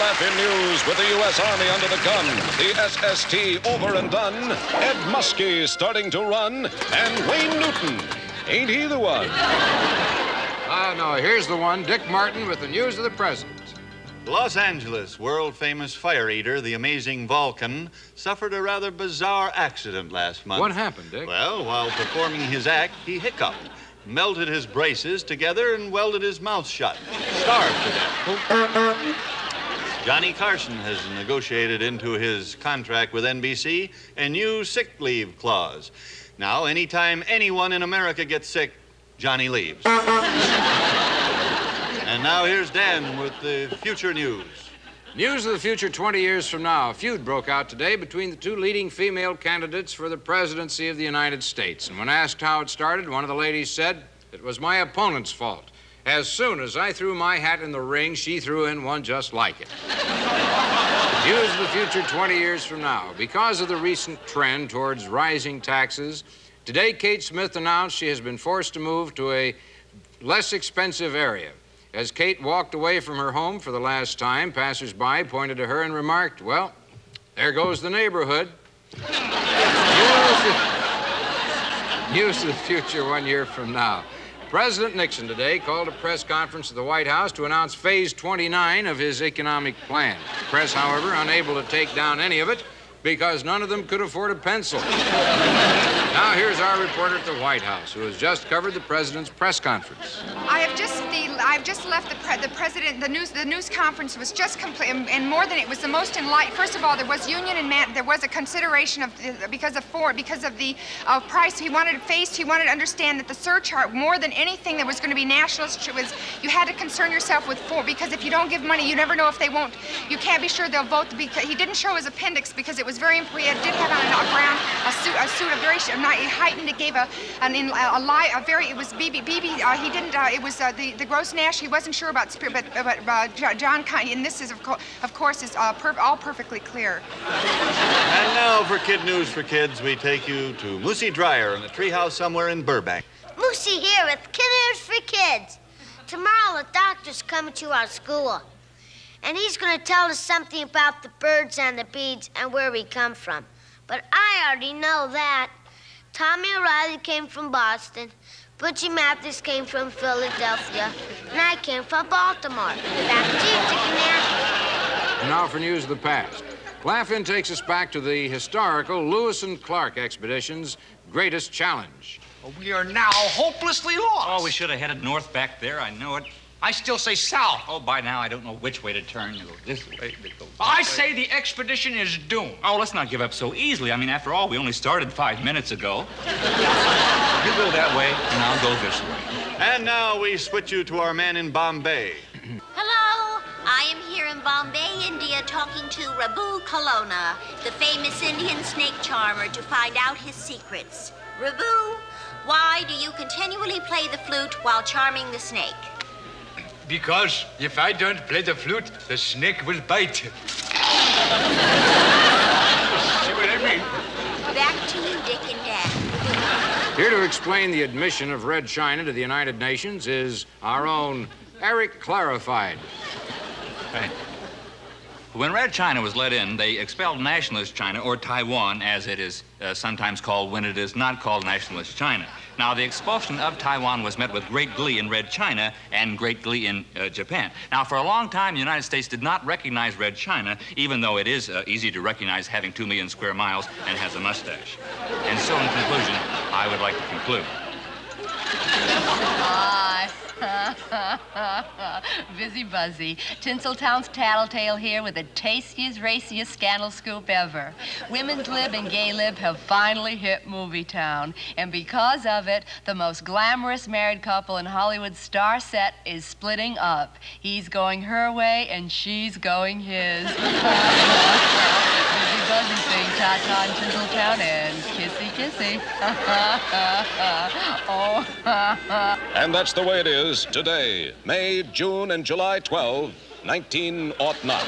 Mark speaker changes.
Speaker 1: in news with the U.S. Army under the gun, the SST over and done, Ed Muskie starting to run, and Wayne Newton. Ain't he the one?
Speaker 2: No, here's the one, Dick Martin with the news of the present.
Speaker 3: Los Angeles world-famous fire eater, the amazing Vulcan, suffered a rather bizarre accident last month.
Speaker 2: What happened, Dick?
Speaker 3: Well, while performing his act, he hiccuped, melted his braces together, and welded his mouth shut. Starved to death. Johnny Carson has negotiated into his contract with NBC a new sick leave clause. Now, anytime anyone in America gets sick, Johnny leaves. And now here's Dan with the future news.
Speaker 2: News of the future 20 years from now. A feud broke out today between the two leading female candidates for the presidency of the United States. And when asked how it started, one of the ladies said, "It was my opponent's fault. As soon as I threw my hat in the ring, she threw in one just like it." News of the future 20 years from now. Because of the recent trend towards rising taxes, today Kate Smith announced she has been forced to move to a less expensive area. As Kate walked away from her home for the last time, passers-by pointed to her and remarked, "Well, there goes the neighborhood." News of the future 1 year from now. President Nixon today called a press conference at the White House to announce Phase 29 of his economic plan. The press, however, unable to take down any of it because none of them could afford a pencil. Now here's our reporter at the White House, who has just covered the president's press conference.
Speaker 4: I've just left the president. The news conference was just complete, and more than it was the most enlightened. First of all, there was union and there was a consideration of because of the price. He wanted to understand that the surcharge, more than anything that was going to be nationalist, was you had to concern yourself with because if you don't give money, you never know if they won't. You can't be sure they'll vote. Because he didn't show his appendix because it was very important. He did have on a suit, a very heightened. It gave it was BB. He didn't. It was the gross nash. He wasn't sure about spirit, but John Carne, and this is of course is all perfectly clear.
Speaker 3: And now for Kid News for Kids, we take you to Moosey Dryer in a treehouse somewhere in Burbank.
Speaker 5: Moosey here with Kid News for Kids. Tomorrow the doctor's coming to our school, and he's going to tell us something about the birds and the bees and where we come from. But I already know that. Tommy O'Reilly came from Boston, Butchie Mathis came from Philadelphia, and I came from Baltimore. Back to you, Chicken.
Speaker 2: And now for news of the past. Claflin takes us back to the historical Lewis and Clark expedition's greatest challenge.
Speaker 6: We are now hopelessly lost.
Speaker 7: Oh, we should have headed north back there. I know it.
Speaker 6: I still say south.
Speaker 7: Oh, by now, I don't know which way to turn. You go this way, you go that
Speaker 6: I
Speaker 7: way.
Speaker 6: say the expedition is doomed.
Speaker 7: Oh, let's not give up so easily. I mean, after all, we only started 5 minutes ago. You go that way, and I'll go this way.
Speaker 3: And now we switch you to our man in Bombay.
Speaker 8: Hello, I am here in Bombay, India, talking to Rabu Kalona, the famous Indian snake charmer, to find out his secrets. Rabu, why do you continually play the flute while charming the snake?
Speaker 6: Because if I don't play the flute, the snake will bite. See what I mean?
Speaker 8: Back to you, Dick and Dan.
Speaker 2: Here to explain the admission of Red China to the United Nations is our own Eric Clarified.
Speaker 7: Right. When Red China was let in, they expelled Nationalist China, or Taiwan, as it is sometimes called when it is not called Nationalist China. Now, the expulsion of Taiwan was met with great glee in Red China and great glee in Japan. Now, for a long time, the United States did not recognize Red China, even though it is easy to recognize having 2 million square miles and has a mustache. And so, in conclusion, I would like to conclude.
Speaker 9: Busy Buzzi, Tinseltown's tattletale here with the tastiest, raciest scandal scoop ever. Women's Lib and Gay Lib have finally hit Movie Town, and because of it, the most glamorous married couple in Hollywood's star set is splitting up. He's going her way, and she's going his. Busy Buzzi saying ta-ta in Tinseltown and kissy kissy. Oh.
Speaker 1: And that's the way it is today, May, June, and July 12, 1909.